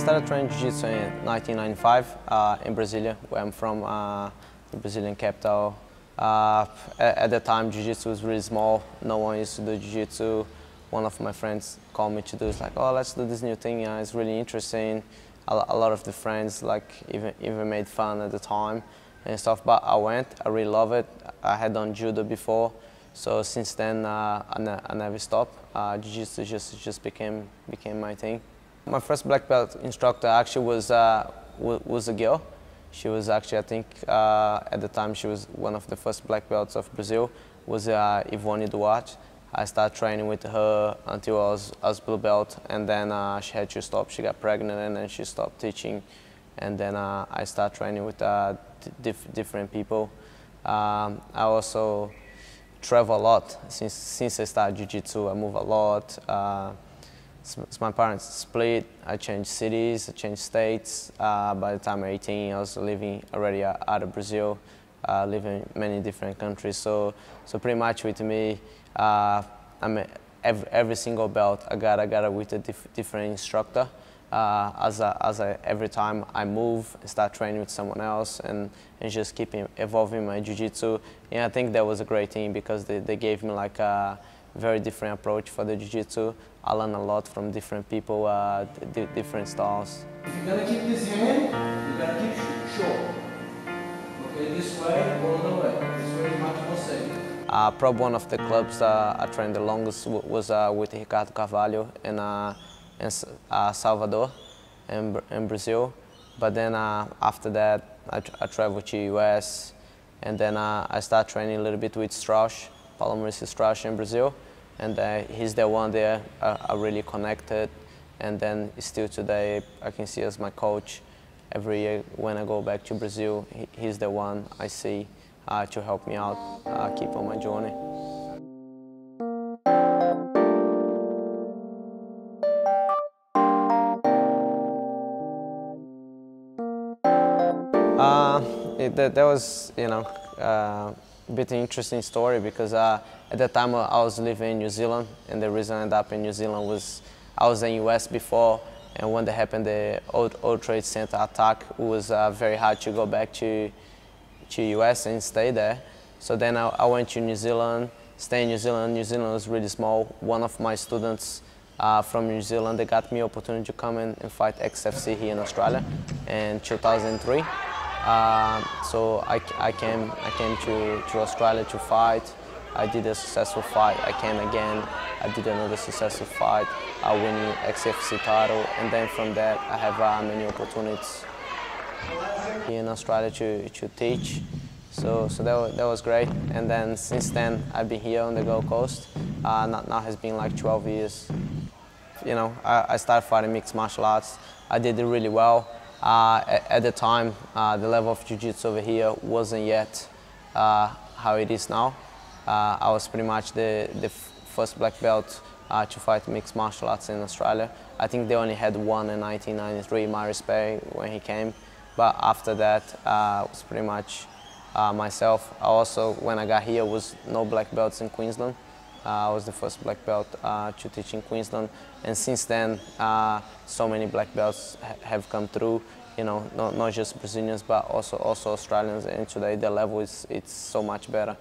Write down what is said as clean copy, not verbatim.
started training Jiu-Jitsu in 1995 in Brasilia, where I'm from, the Brazilian capital. At the time, Jiu-Jitsu was really small. No one used to do Jiu-Jitsu. One of my friends called me to do it. It's like, oh, let's do this new thing. It's really interesting. A lot of the friends even made fun at the time and stuff. But I went. I really love it. I had done judo before, so since then I never stopped. Jiu-Jitsu just became my thing. My first black belt instructor actually was a girl. She was actually, I think, at the time she was one of the first black belts of Brazil. Was Ivone Duarte. I started training with her until I was blue belt, and then she had to stop. She got pregnant, and then she stopped teaching. And then I started training with different people. I also travel a lot since I started Jiu-Jitsu. I move a lot. Since my parents split, I changed cities, I changed states. By the time I'm 18, I was living already out of Brazil, living in many different countries. So pretty much with me, I'm every single belt I got with a different instructor. Every time I move, I start training with someone else, and just keep evolving my jiu-jitsu. And I think that was a great thing because they gave me like a very different approach for the jiu-jitsu. I learned a lot from different people, different styles. If you're gonna keep this hand, you're gonna keep short. Okay, this way or the way. This way is much more safe. Probably one of the clubs I trained the longest was with Ricardo Carvalho in Salvador, in Brazil. But then after that, I traveled to US, and then I started training a little bit with Strauss, Paulo Mauricio Strauss in Brazil, and he's the one there I really connected. And then still today, I can see as my coach. Every year when I go back to Brazil, he's the one I see to help me out, keep on my journey. That was, a bit interesting story because at the time I was living in New Zealand, and the reason I ended up in New Zealand was I was in US before, and when happened the World Trade Center attack, it was very hard to go back to US and stay there. So then I went to New Zealand, stay in New Zealand. New Zealand was really small. One of my students from New Zealand, they got me opportunity to come and fight XFC here in Australia in 2003. So I came to Australia to fight. I did a successful fight. I came again. I did another successful fight, winning XFC title, and then from that I have many opportunities here in Australia to teach. So that was great. And then since then I've been here on the Gold Coast. Now has been like 12 years. I started fighting mixed martial arts. I did it really well. At the time, the level of jiu-jitsu over here wasn't yet how it is now. I was pretty much the first black belt to fight mixed martial arts in Australia. I think they only had one in 1993, Maurice Perry, when he came. But after that, it was pretty much myself. I also, when I got here, was no black belts in Queensland. I was the first black belt to teach in Queensland, and since then, so many black belts have come through. Not just Brazilians, but also Australians. And today, the level it's so much better.